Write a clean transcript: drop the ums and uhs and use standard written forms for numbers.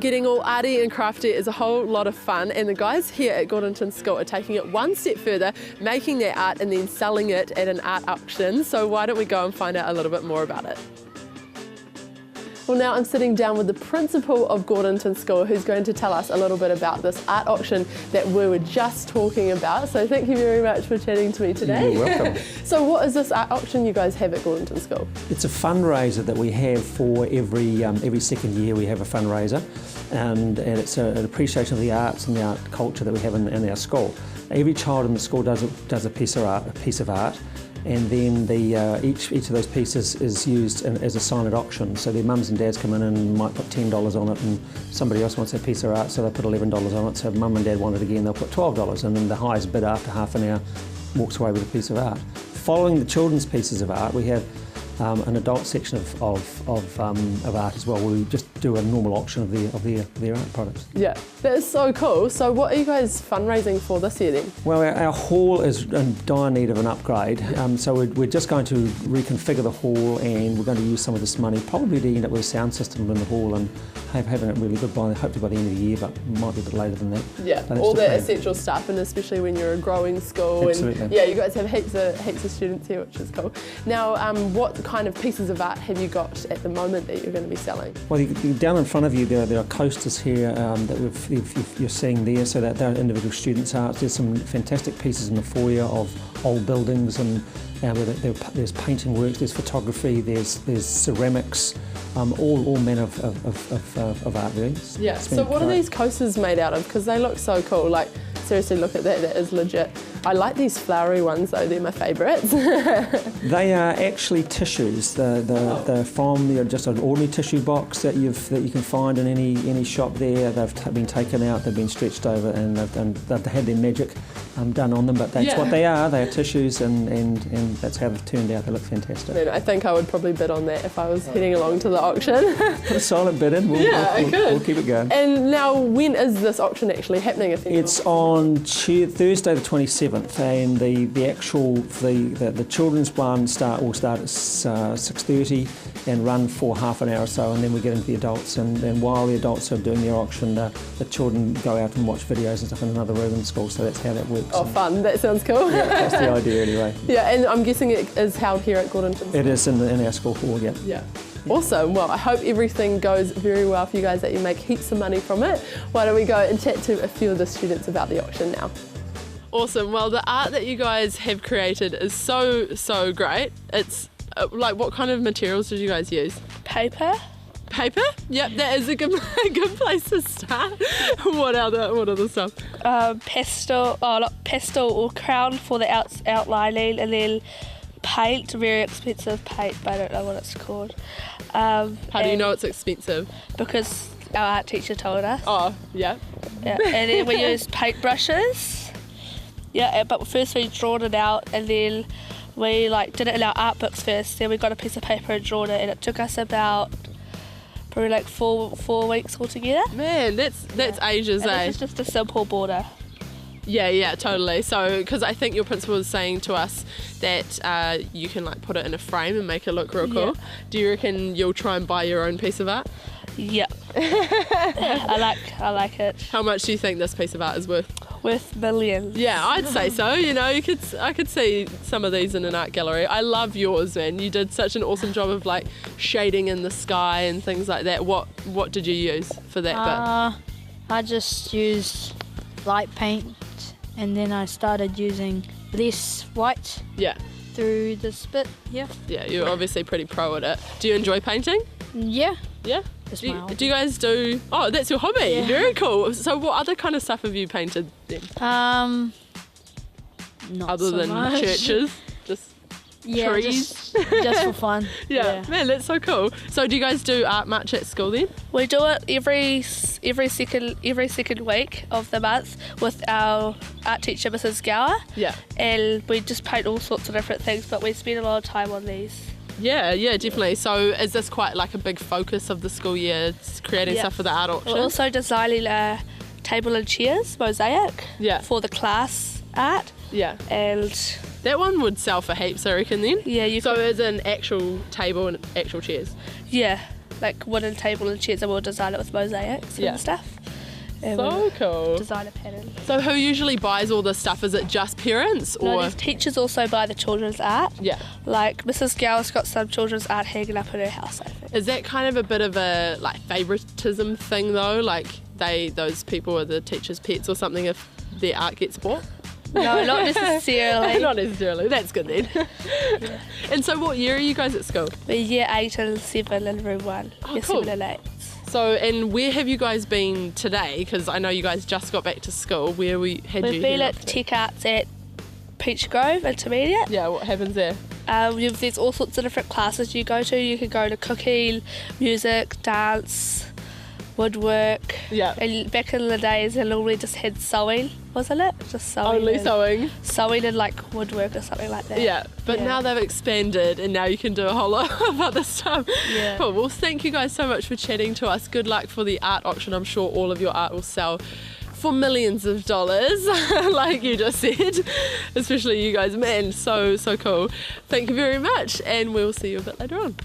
Getting all arty and crafty is a whole lot of fun, and the guys here at Gordonton School are taking it one step further, making their art and then selling it at an art auction. So why don't we go and find out a little bit more about it? Well, now I'm sitting down with the principal of Gordonton School, who's going to tell us a little bit about this art auction that we were just talking about. So thank you very much for chatting to me today. You're welcome. So what is this art auction you guys have at Gordonton School? It's a fundraiser that we have for every second year. We have a fundraiser, and it's an appreciation of the arts and the art culture that we have in our school. Every child in the school does a piece of art. And then each of those pieces is used as a silent auction. So their mums and dads come in and might put $10 on it, and somebody else wants that piece of art, so they put $11 on it. So if mum and dad want it again, they'll put $12, and then the highest bid after half an hour walks away with a piece of art. Following the children's pieces of art, we have an adult section of art as well, where we just do a normal auction of their art products. Yeah, that is so cool. So what are you guys fundraising for this year then? Well, our hall is in dire need of an upgrade, so we're just going to reconfigure the hall, and we're going to use some of this money probably to end up with a sound system in the hall and having it really good hopefully by the end of the year, but might be a bit later than that. Yeah, all the essential stuff, and especially when you're a growing school. Absolutely. And yeah, you guys have heaps of students here, which is cool. Now, what kind of pieces of art have you got at the moment that you're going to be selling? Well, down in front of you there are coasters here that you're seeing there, so that they're individual students' art. There's some fantastic pieces in the foyer of old buildings, and there's painting works, there's photography, there's ceramics, all manner of art really. Yeah, so what are these coasters made out of? Because they look so cool. Like, seriously, look at that, that is legit. I like these flowery ones though, they're my favourites. They are actually tissues. They're from just an ordinary tissue box that you can find in any shop there. They've been taken out, they've been stretched over, and they've had their magic done on them, but that's what they are. They are tissues, and that's how they've turned out. They look fantastic. I think I would probably bid on that if I was heading along to the auction. Put a silent bid in, we'll keep it going. And now, when is this auction actually happening? It's on Thursday the 27th, and the children's one will start at 6:30 and run for half an hour or so, and then we get into the adults, and while the adults are doing their auction, the children go out and watch videos and stuff in another room in the school, so that's how that works. Oh, fun. That sounds cool. Yeah, that's the idea anyway. Yeah, and I'm guessing it is held here at Gordonton. It is in our school hall, yeah. Yeah. Awesome. Well, I hope everything goes very well for you guys, that you make heaps of money from it. Why don't we go and chat to a few of the students about the auction now. Awesome. Well, the art that you guys have created is so great. It's like, what kind of materials did you guys use? Paper. Paper? Yep, that is a good place to start. What other stuff? Pastel or crown for the outlining, and then paint, very expensive paint, but I don't know what it's called. How do you know it's expensive? Because our art teacher told us. Oh, yeah. Yeah, and then we used paint brushes. Yeah, but first we drawn it out, and then we did it in our art books first. Then we got a piece of paper and drawn it, and it took us about probably four weeks altogether. Man, that's ages, and eh? This is just a simple border. Yeah, totally. So, because I think your principal was saying to us that you can put it in a frame and make it look real cool. Yeah. Do you reckon you'll try and buy your own piece of art? Yeah. I like it. How much do you think this piece of art is worth? Worth millions. Yeah, I'd say so. I could see some of these in an art gallery. I love yours, man. You did such an awesome job of shading in the sky and things like that. What did you use for that bit? I just used light paint, and then I started using less white. Yeah. Through this bit. Yeah. Yeah, you're obviously pretty pro at it. Do you enjoy painting? Yeah. Yeah? Do you guys do... Oh, that's your hobby. Yeah. Very cool. So what other kind of stuff have you painted then? Not other so than much. Churches? Just trees? Just for fun. Yeah. Man, that's so cool. So do you guys do art much at school then? We do it every second week of the month with our art teacher, Mrs. Gower. Yeah. And we just paint all sorts of different things, but we spend a lot of time on these. Yeah, definitely. So is this quite a big focus of the school year, it's creating stuff for the art auction? We're also designing a table and chairs mosaic for the class art. Yeah. And that one would sell for heaps, I reckon, then? Yeah. So it's an actual table and actual chairs? Yeah. like wooden table and chairs, and we'll design it with mosaics and stuff. And So we'll cool. design a pattern. So who usually buys all this stuff? Is it just parents No, or? there's teachers also buy the children's art. Yeah. Like Mrs. Gow's got some children's art hanging up in her house, I think. Is that kind of a bit of a like favoritism thing though? Like those people are the teachers' pets or something if their art gets bought? No, not necessarily. Not necessarily. That's good then. Yeah. And so what year are you guys at school? We're year 8 and 7 in room 1. Oh, Year cool. 7 and 8. So, and where have you guys been today? Because I know you guys just got back to school. Where We've you been head at off to? Tech Arts at Peach Grove Intermediate. Yeah, what happens there? There's all sorts of different classes you go to. You can go to cooking, music, dance, woodwork. Yeah. And back in the days, they normally just had sewing, wasn't it? Just sewing. Only and, sewing. Sewing and like woodwork or something like that. Yeah, but Yeah. now they've expanded and now you can do a whole lot of other stuff. Yeah. Cool. Well, thank you guys so much for chatting to us. Good luck for the art auction. I'm sure all of your art will sell for millions of dollars, like you just said. Especially you guys, man, so cool. Thank you very much, and we'll see you a bit later on.